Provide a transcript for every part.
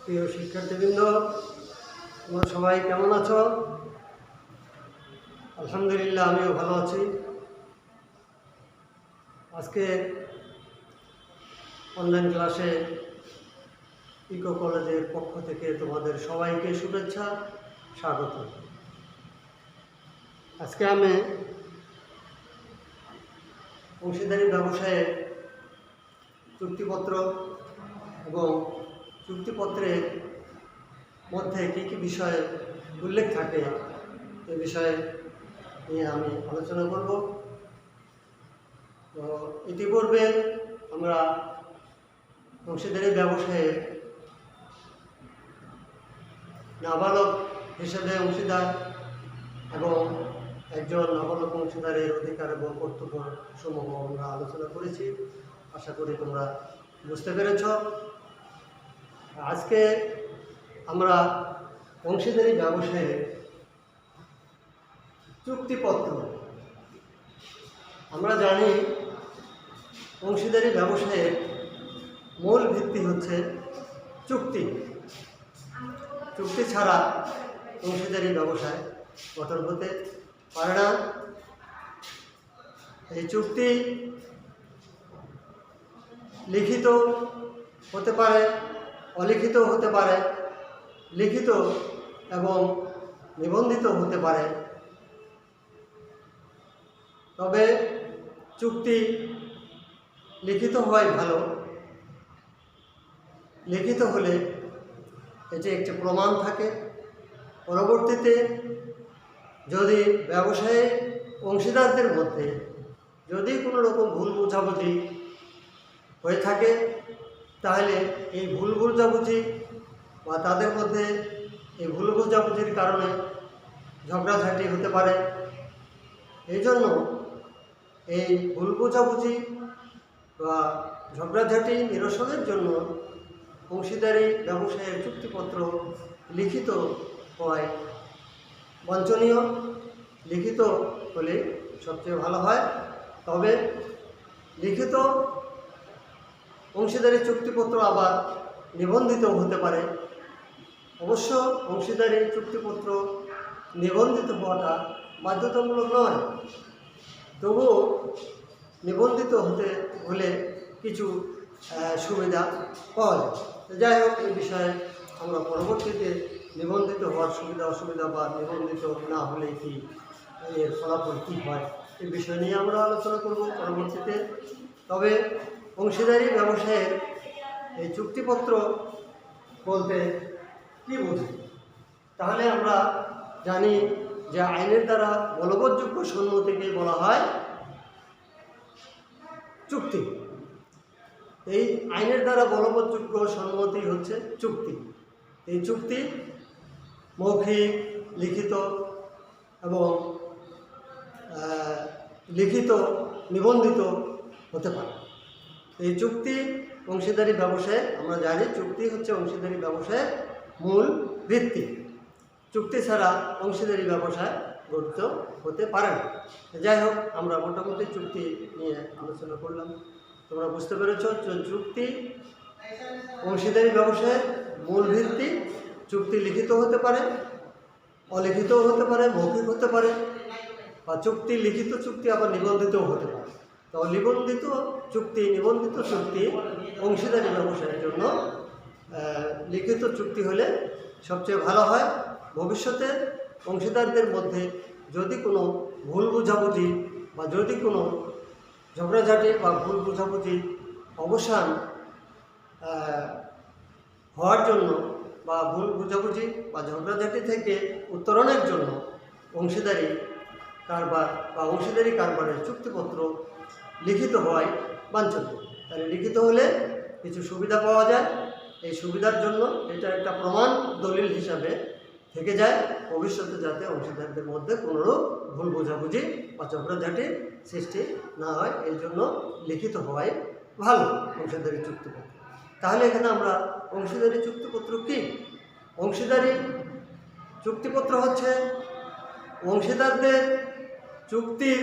প্রিয় শিক্ষার্থীবৃন্দ, তোমরা সবাই কেমন আছো? আলহামদুলিল্লাহ, আমিও ভালো আছি। আজকে অনলাইন ক্লাসে ইকো কলেজের পক্ষ থেকে তোমাদের সবাইকে শুভেচ্ছা, স্বাগত। আজকে আমি অংশীদারি ব্যবসায়ে চুক্তিপত্র এবং চুক্তিপত্রের মধ্যে কী কী বিষয়ে উল্লেখ থাকে এ বিষয়ে নিয়ে আমি আলোচনা করব। তো ইতিপূর্বে আমরা অংশীদারি ব্যবসায়ে নাবালক হিসেবে অংশীদার এবং একজন নাবালক অংশীদারের অধিকার এবং কর্তব্য সমূহ আমরা আলোচনা করেছি। আশা করি তোমরা বুঝতে পেরেছ। আজকে আমরা অংশীদারি ব্যবসায়ে চুক্তিপত্র, আমরা জানি অংশীদারি ব্যবসায়ের মূল ভিত্তি হচ্ছে চুক্তি। চুক্তি ছাড়া অংশীদারি ব্যবসায় গঠন হতে পারে না। এই চুক্তি লিখিত হতে পারে, অলিখিত হতে পারে, লিখিত এবং নিবন্ধিত হতে পারে। তবে চুক্তি লিখিত হওয়াই ভালো। লিখিত হলে এটি একটি প্রমাণ থাকে। পরবর্তীতে যদি ব্যবসায়ী অংশীদারদের মধ্যে যদি কোনো রকম ভুল বোঝাবুঝি হয়ে থাকে, তাহলে এই ভুল বোঝাবুঝি বা তাদের মধ্যে এই ভুল বোঝাবুঝির কারণে ঝগড়াঝাঁটি হতে পারে। এই জন্য এই ভুল বোঝাবুঝি বা ঝগড়াঝাঁটি নিরসনের জন্য অংশীদারি ব্যবসায়ের চুক্তিপত্র লিখিত হওয়ায় বাঞ্ছনীয়। লিখিত হলে সবচেয়ে ভালো হয়। তবে লিখিত অংশীদারি চুক্তিপত্র আবার নিবন্ধিত হতে পারে। অবশ্য অংশীদারি চুক্তিপত্র নিবন্ধিত হওয়াটা বাধ্যতামূলক নয়, তবুও নিবন্ধিত হতে হলে কিছু সুবিধা পাওয়া যায়। যাই হোক, এই বিষয়ে আমরা পরবর্তীতে নিবন্ধিত হওয়ার সুবিধা অসুবিধা বা নিবন্ধিত না হলে কি এর ফলাফল কী হয় এই বিষয় নিয়ে আমরা আলোচনা করব পরবর্তীতে। তবে অংশীদারি ব্যবসায়ের এই চুক্তিপত্র বলতে কী বুঝি? তাহলে আমরা জানি যে আইনের দ্বারা বলবৎযোগ্য সম্মতিকে বলা হয় চুক্তি। এই আইনের দ্বারা বলবৎযোগ্য সম্মতি হচ্ছে চুক্তি। এই চুক্তি মৌখিক, লিখিত এবং লিখিত নিবন্ধিত হতে পারে। এই চুক্তি অংশীদারি ব্যবসায় আমরা জানি চুক্তি হচ্ছে অংশীদারি ব্যবসায়ের মূল ভিত্তি। চুক্তি ছাড়া অংশীদারি ব্যবসায় গঠিত হতে পারে না। যাই হোক, আমরা মোটামুটি চুক্তি নিয়ে আলোচনা করলাম। তোমরা বুঝতে পেরেছ, চুক্তি অংশীদারি ব্যবসায়ের মূল ভিত্তি। চুক্তি লিখিত হতে পারে, অলিখিতও হতে পারে, মৌখিক হতে পারে, বা চুক্তি লিখিত চুক্তি আবার নিবন্ধিতও হতে পারে। তো নিবন্ধিত চুক্তি, নিবন্ধিত চুক্তি অংশীদারি ব্যবসায়ের জন্য লিখিত চুক্তি হলে সবচেয়ে ভালো হয়। ভবিষ্যতে অংশীদারদের মধ্যে যদি কোনো ভুল বোঝাবুঝি বা যদি কোনো ঝগড়াঝাঁটি বা ভুল বোঝাবুঝি অবসান হওয়ার জন্য বা ভুল বোঝাবুঝি বা ঝগড়াঝাঁটি থেকে উত্তরণের জন্য অংশীদারি কারবার বা অংশীদারি কারবারের চুক্তিপত্র লিখিত হওয়ায় বাঞ্ছনীয়। তাহলে লিখিত হলে কিছু সুবিধা পাওয়া যায়। এই সুবিধার জন্য এটা একটা প্রমাণ দলিল হিসাবে থেকে যায়, ভবিষ্যতে যাতে অংশীদারদের মধ্যে কোনোরূপ ভুল বোঝাবুঝি বা ঝগড়াঝাঁটির সৃষ্টি না হয়। এই জন্য লিখিত হওয়াই ভালো অংশীদারি চুক্তিপত্র। তাহলে এখানে আমরা অংশীদারি চুক্তিপত্র কী? অংশীদারি চুক্তিপত্র হচ্ছে অংশীদারদের চুক্তির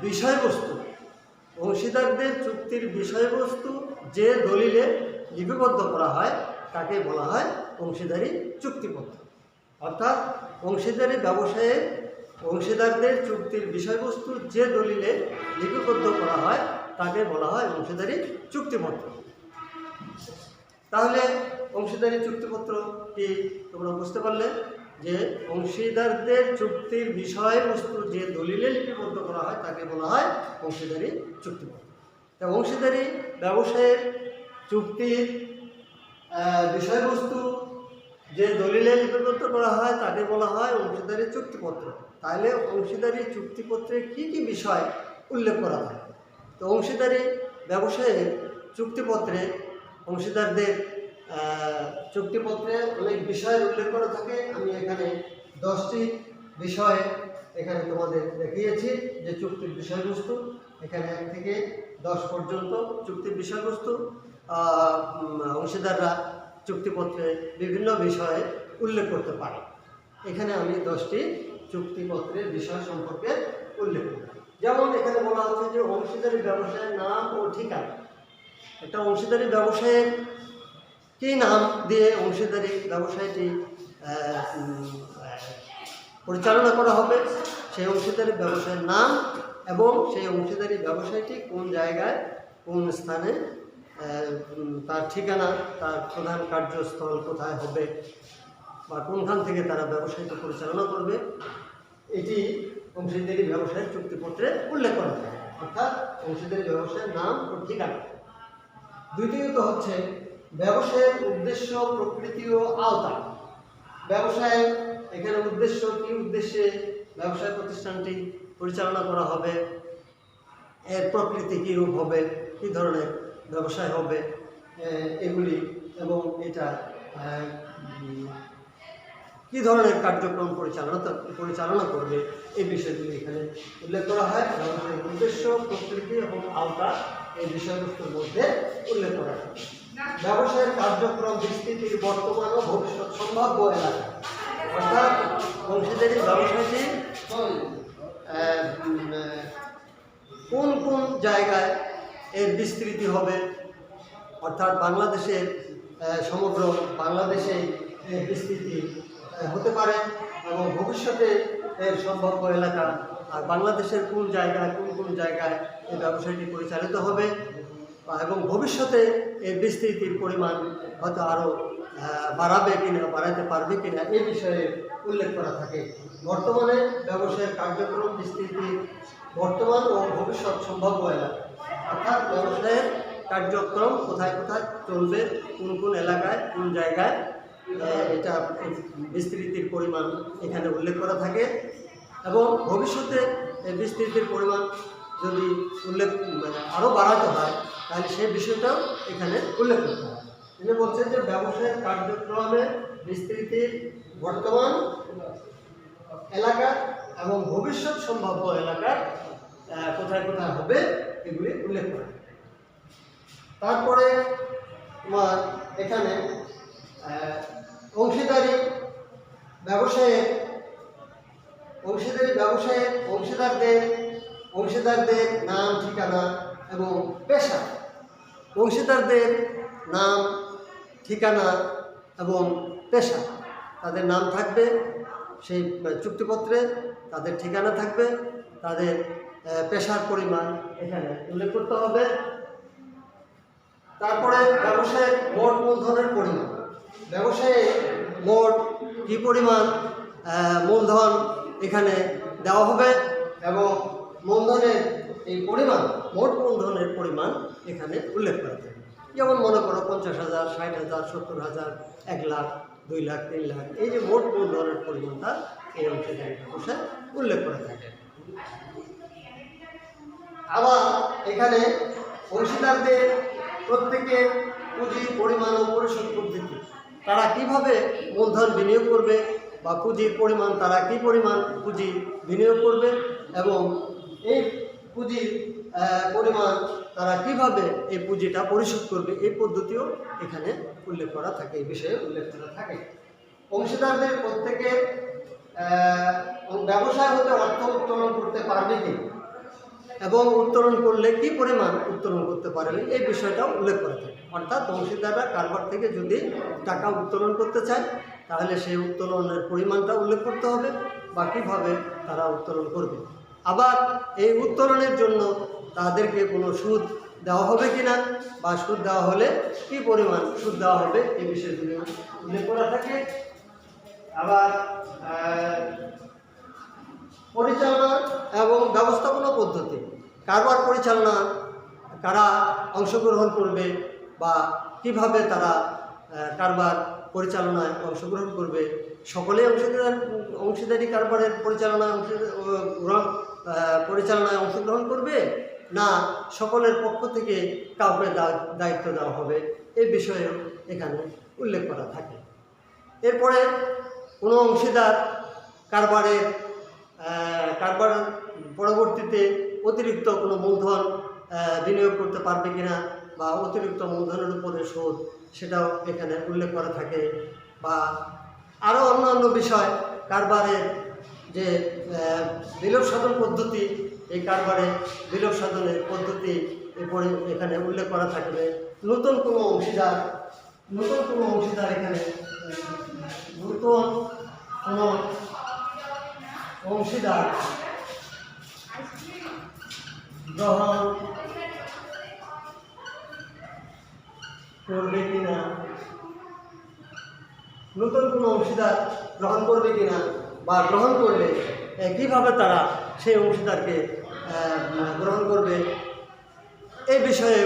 বিষয়বস্তু, অংশীদারদের চুক্তির বিষয়বস্তু যে দলিলে লিপিবদ্ধ করা হয় তাকে বলা হয় অংশীদারি চুক্তিপত্র। অর্থাৎ অংশীদারি ব্যবসায়ে অংশীদারদের চুক্তির বিষয়বস্তু যে দলিলে লিপিবদ্ধ করা হয় তাকে বলা হয় অংশীদারি চুক্তিপত্র। তাহলে অংশীদারি চুক্তিপত্র কি তোমরা বুঝতে পারলে যে অংশীদারদের চুক্তির বিষয়বস্তু যে দলিলে লিপিবদ্ধ করা হয় তাকে বলা হয় অংশীদারি চুক্তিপত্র। তা অংশীদারি ব্যবসায়ের চুক্তির বিষয়বস্তু যে দলিলে লিপিবদ্ধ করা হয় তাকে বলা হয় অংশীদারি চুক্তিপত্র। তাহলে অংশীদারি চুক্তিপত্রে কি কি বিষয় উল্লেখ করা হয়? তো অংশীদারি ব্যবসায়ের চুক্তিপত্রে অংশীদারদের চুক্তিপত্রে অনেক বিষয়ের উল্লেখ করা থাকে। আমি এখানে 10টি বিষয় এখানে তোমাদের দেখিয়েছি যে চুক্তির বিষয়বস্তু। এখানে 1 থেকে 10 পর্যন্ত চুক্তির বিষয়বস্তু অংশীদাররা চুক্তিপত্রে বিভিন্ন বিষয়ে উল্লেখ করতে পারে। এখানে আমি 10টি চুক্তিপত্রের বিষয় সম্পর্কে উল্লেখ করি। যেমন এখানে বলা হচ্ছে যে অংশীদারি ব্যবসায়ের নাম ও ঠিকানা। একটা অংশীদারি ব্যবসায়ের কী নাম দিয়ে অংশীদারি ব্যবসায়টি পরিচালনা করা হবে, সেই অংশীদারি ব্যবসায়ের নাম এবং সেই অংশীদারি ব্যবসায়টি কোন জায়গায় কোন স্থানে, তার ঠিকানা, তার প্রধান কার্যস্থল কোথায় হবে বা কোনখান থেকে তারা ব্যবসায়টি পরিচালনা করবে, এটি অংশীদারি ব্যবসায়ের চুক্তিপত্রে উল্লেখ করা থাকে। অর্থাৎ অংশীদারি ব্যবসায়ের নাম ও ঠিকানা। দ্বিতীয়ত হচ্ছে ব্যবসায়ের উদ্দেশ্য, প্রকৃতি ও আওতা। ব্যবসায় এখানে উদ্দেশ্য, কী উদ্দেশ্যে ব্যবসায় প্রতিষ্ঠানটি পরিচালনা করা হবে, এর প্রকৃতি কী রূপ হবে, কী ধরনের ব্যবসায় হবে এগুলি, এবং এটা কী ধরনের কার্যক্রম পরিচালনা করবে এই বিষয়গুলি এখানে উল্লেখ করা হয়। ব্যবসায়ের উদ্দেশ্য, প্রকৃতি এবং আওতা এই বিষয়বস্তুর মধ্যে উল্লেখ করা হয়। ব্যবসায়ের কার্যক্রম বিস্তৃতির বর্তমান ও ভবিষ্যৎ সম্ভাব্য এলাকা। অর্থাৎ অংশীদারি ব্যবসায়টি কোন কোন জায়গায় এর বিস্তৃতি হবে, অর্থাৎ বাংলাদেশের সমগ্র বাংলাদেশে এর বিস্তৃতি হতে পারে এবং ভবিষ্যতে এর সম্ভাব্য এলাকা, আর বাংলাদেশের কোন জায়গায় কোন জায়গায় এই ব্যবসায়টি পরিচালিত হবে এবং ভবিষ্যতে এর বিস্তৃতির পরিমাণ হয়তো আরও বাড়াবে কিনা, বাড়াতে পারবে কিনা এই বিষয়ে উল্লেখ করা থাকে। বর্তমানে ব্যবসায়ের কার্যক্রম বিস্তৃতির বর্তমান ও ভবিষ্যৎ সম্ভাব্য এলাকা। অর্থাৎ ব্যবসায়ের কার্যক্রম কোথায় কোথায় চলবে, কোন কোন এলাকায় কোন জায়গায় এটা বিস্তৃতির পরিমাণ এখানে উল্লেখ করা থাকে এবং ভবিষ্যতে এই বিস্তৃতির পরিমাণ যদি আরও বাড়াতে হয় তাহলে সেই বিষয়টাও এখানে উল্লেখ করতে হয়। তিনি বলছেন যে ব্যবসায়ের কার্যক্রমে বিস্তৃতির বর্তমান এলাকা এবং ভবিষ্যৎ সম্ভাব্য এলাকার কোথায় কোথায় হবে এগুলি উল্লেখ করা। তারপরে তোমার এখানে অংশীদারি ব্যবসায়ে অংশীদারদের নাম, ঠিকানা এবং পেশা। অংশীদারদের নাম, ঠিকানা এবং পেশা, তাদের নাম থাকবে সেই চুক্তিপত্রে, তাদের ঠিকানা থাকবে, তাদের পেশার পরিমাণ এখানে উল্লেখ করতে হবে। তারপরে ব্যবসায়ের মোট মূলধনের পরিমাণ। ব্যবসায়ে মোট কী পরিমাণ মূলধন এখানে দেওয়া হবে এবং মূলধনের এই পরিমাণ, মোট মূলধনের পরিমাণ এখানে উল্লেখ করা থাকে। যেমন মনে করো 50,000, 60,000, 70,000, 1 লাখ, 2 লাখ, 3 লাখ, এই যে মোট মূলধনের পরিমাণটা এই অংশীদারি ব্যবসায় উল্লেখ করা থাকে। আবার এখানে অংশীদারদের প্রত্যেকের পুঁজির পরিমাণ ও পরিশোধ পদ্ধতি, তারা কিভাবে মূলধন বিনিয়োগ করবে বা পুঁজির পরিমাণ, তারা কী পরিমাণ পুঁজি বিনিয়োগ করবে এবং এই পুঁজির পরিমাণ তারা কিভাবে এই পুঁজিটা পরিশোধ করবে এই পদ্ধতিও এখানে উল্লেখ করা থাকে, এই বিষয়ে উল্লেখ করা থাকে। অংশীদারদের প্রত্যেকের ব্যবসায় হতে অর্থ উত্তোলন করতে পারবে কি এবং উত্তোলন করলে কি পরিমাণ উত্তোলন করতে পারবে এই বিষয়টাও উল্লেখ করা থাকে। অর্থাৎ অংশীদাররা কারবার থেকে যদি টাকা উত্তোলন করতে চায় তাহলে সেই উত্তোলনের পরিমাণটা উল্লেখ করতে হবে বা কীভাবে তারা উত্তোলন করবে। আবার এই উত্তোলনের জন্য তাদেরকে কোনো সুদ দেওয়া হবে কি না, বা সুদ দেওয়া হলে কী পরিমাণ সুদ দেওয়া হবে এই বিষয়গুলি উল্লেখ করা থাকে। আবার পরিচালনা এবং ব্যবস্থাপনা পদ্ধতি, কারবার পরিচালনা কারা অংশগ্রহণ করবে বা কিভাবে তারা কারবার পরিচালনায় অংশগ্রহণ করবে, সকলেই অংশীদারি কারবারের পরিচালনায় অংশগ্রহণ করবে না সকলের পক্ষ থেকে কাউকে দায়িত্ব দেওয়া হবে, এই বিষয়েও এখানে উল্লেখ করা থাকে। এরপরে কোনো অংশীদার কারবার পরবর্তীতে অতিরিক্ত কোনো মূলধন বিনিয়োগ করতে পারবে কিনা বা অতিরিক্ত মূলধনের উপরে সুদ, সেটাও এখানে উল্লেখ করা থাকে। বা আরও অন্যান্য বিষয়, কারবারের যে বিলোপ সাধন পদ্ধতি, এই কারবারে বিলোপ সাধনের পদ্ধতি এখানে উল্লেখ করা থাকবে। নতুন কোনো অংশীদার এখানে নতুন কোনো অংশীদার গ্রহণ করবে কিনা, নতুন কোনো অংশীদার গ্রহণ করবে কিনা বা গ্রহণ করলে কিভাবে তারা সেই অংশীদারকে গ্রহণ করবে, এই বিষয়ে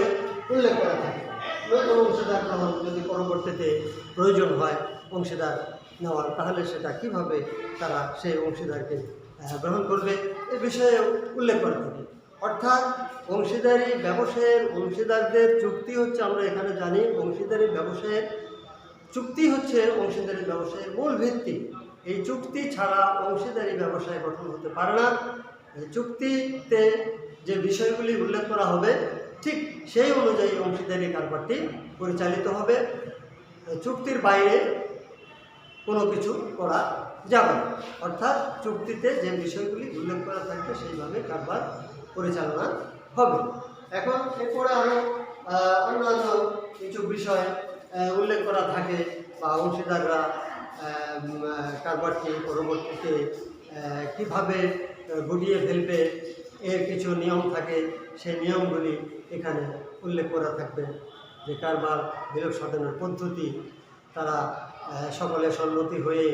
উল্লেখ করা থাকে। নতুন অংশীদার গ্রহণ যদি পরবর্তীতে প্রয়োজন হয় অংশীদার নেওয়ার, তাহলে সেটা কিভাবে তারা সেই অংশীদারকে গ্রহণ করবে, এই বিষয়ে উল্লেখ করা থাকে। অর্থাৎ অংশীদারি ব্যবসায়ের অংশীদারদের চুক্তি হচ্ছে, আমরা এখানে জানি অংশীদারি ব্যবসায়ের চুক্তি হচ্ছে অংশীদারি ব্যবসায়ের মূল ভিত্তি। এই চুক্তি ছাড়া অংশীদারি ব্যবসায় গঠন হতে পারে না। চুক্তিতে যে বিষয়গুলি উল্লেখ করা হবে ঠিক সেই অনুযায়ী অংশীদারি কারবারটি পরিচালিত হবে। চুক্তির বাইরে কোনো কিছু করা যাবে না। অর্থাৎ চুক্তিতে যে বিষয়গুলি উল্লেখ করা থাকবে সেইভাবে কারবার পরিচালনা হবে। এখন এরপরে আরও অন্যান্য কিছু বিষয় উল্লেখ করা থাকে বা অংশীদাররা কারবারটি পরবর্তীতে কীভাবে গুটিয়ে ফেলবে, এর কিছু নিয়ম থাকে। সেই নিয়মগুলি এখানে উল্লেখ করা থাকবে। যে কারবার বিলোপ সাধনের পদ্ধতি, তারা সকলে সম্মতি হয়ে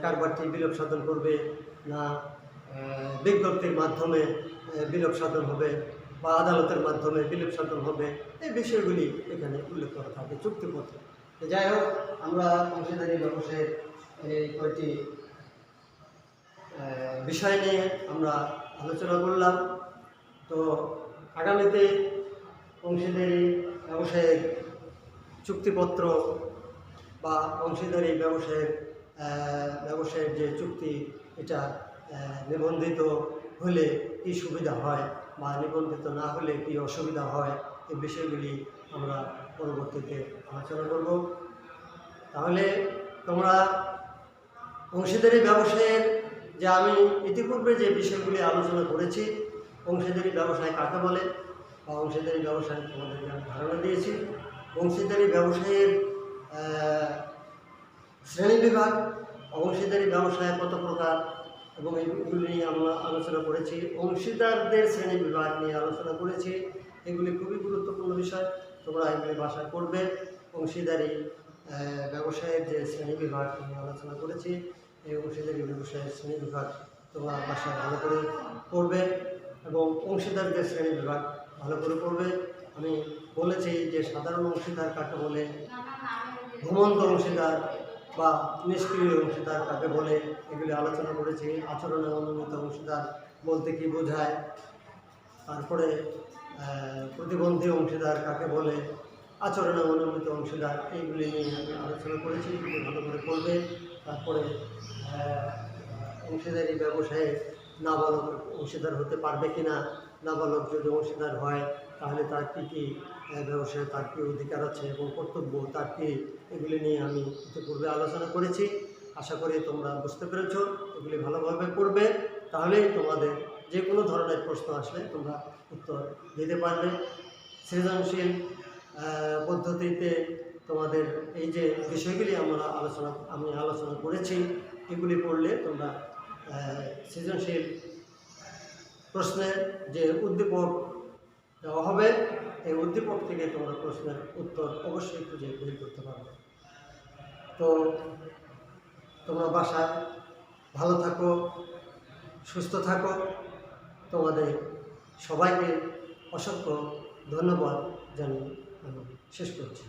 কারবারটি বিলোপ সাধন করবে না বিজ্ঞপ্তির মাধ্যমে বিলোপ সাধন হবে বা আদালতের মাধ্যমে বিলোপ সাধন হবে, এই বিষয়গুলি এখানে উল্লেখ করা থাকে চুক্তিপত্রে। যাই হোক, আমরা অংশীদারি ব্যবসায়ের এই কয়েকটি বিষয় নিয়ে আমরা আলোচনা করলাম। তো আগামীতে অংশীদারি ব্যবসায়ের চুক্তিপত্র বা অংশীদারি ব্যবসায়ের যে চুক্তি, এটা নিবন্ধিত হলে কী সুবিধা হয় বা নিবন্ধিত না হলে কী অসুবিধা হয়, এই বিষয়গুলি আমরা পরবর্তীতে আলোচনা করব। তাহলে তোমরা অংশীদারি ব্যবসায়ের যে আমি ইতিপূর্বে যে বিষয়গুলি আলোচনা করেছি, অংশীদারি ব্যবসায় কাকে বলে বা অংশীদারি ব্যবসায় তোমাদেরকে আমি ধারণা দিয়েছি। অংশীদারি ব্যবসায়ের শ্রেণীবিভাগ, অংশীদারি ব্যবসায় কত প্রকার এবং এগুলি নিয়ে আমরা আলোচনা করেছি। অংশীদারদের শ্রেণীবিভাগ নিয়ে আলোচনা করেছি। এগুলি খুবই গুরুত্বপূর্ণ বিষয়, তোমরা এগুলি বাসায় করবে। অংশীদারি ব্যবসায়ের যে শ্রেণীবিভাগ নিয়ে আলোচনা করেছি, এই অংশীদারি ব্যবসায়ের শ্রেণীবিভাগ তোমরা বাসায় ভালো করে পড়বে এবং অংশীদারদের শ্রেণীবিভাগ ভালো করে পড়বে। আমি বলেছি যে সাধারণ অংশীদার কাকে বলে, ঘুমন্ত অংশীদার বা নিষ্ক্রিয় অংশীদার কাকে বলে, এগুলি আলোচনা করেছি। আচরণে অনুন্নত অংশীদার বলতে কী বোঝায়, তারপরে প্রতিবন্ধী অংশীদার কাকে বলে, আচরণে অনুন্নত অংশীদার, এইগুলি নিয়ে আমি আলোচনা করেছি। এগুলি ভালো করে পড়বে। তারপরে অংশীদারি ব্যবসায়ে নাবালক অংশীদার হতে পারবে কি না, নাবালক যদি অংশীদার হয় তাহলে তার কী কী ব্যবসায় তার কী অধিকার আছে এবং কর্তব্য তার কী, এগুলি নিয়ে আমি ইতিপূর্বে আলোচনা করেছি। আশা করি তোমরা বুঝতে পেরেছ। এগুলি ভালোভাবে পড়বে, তাহলেই তোমাদের যে কোনো ধরনের প্রশ্ন আসলে তোমরা উত্তর দিতে পারবে। সৃজনশীল পদ্ধতিতে তোমাদের এই যে বিষয়গুলি আমি আলোচনা করেছি, এগুলি পড়লে তোমরা সৃজনশীল প্রশ্নের যে উদ্দীপক দেওয়া হবে, এই উদ্দীপক থেকে তোমরা প্রশ্নের উত্তর অবশ্যই খুঁজে বের করতে পারবে। তো তোমরা বাসায় ভালো থাকো, সুস্থ থাকো। তোমাদের সবাইকে অসংখ্য ধন্যবাদ জানিয়ে আমি শেষ করছি।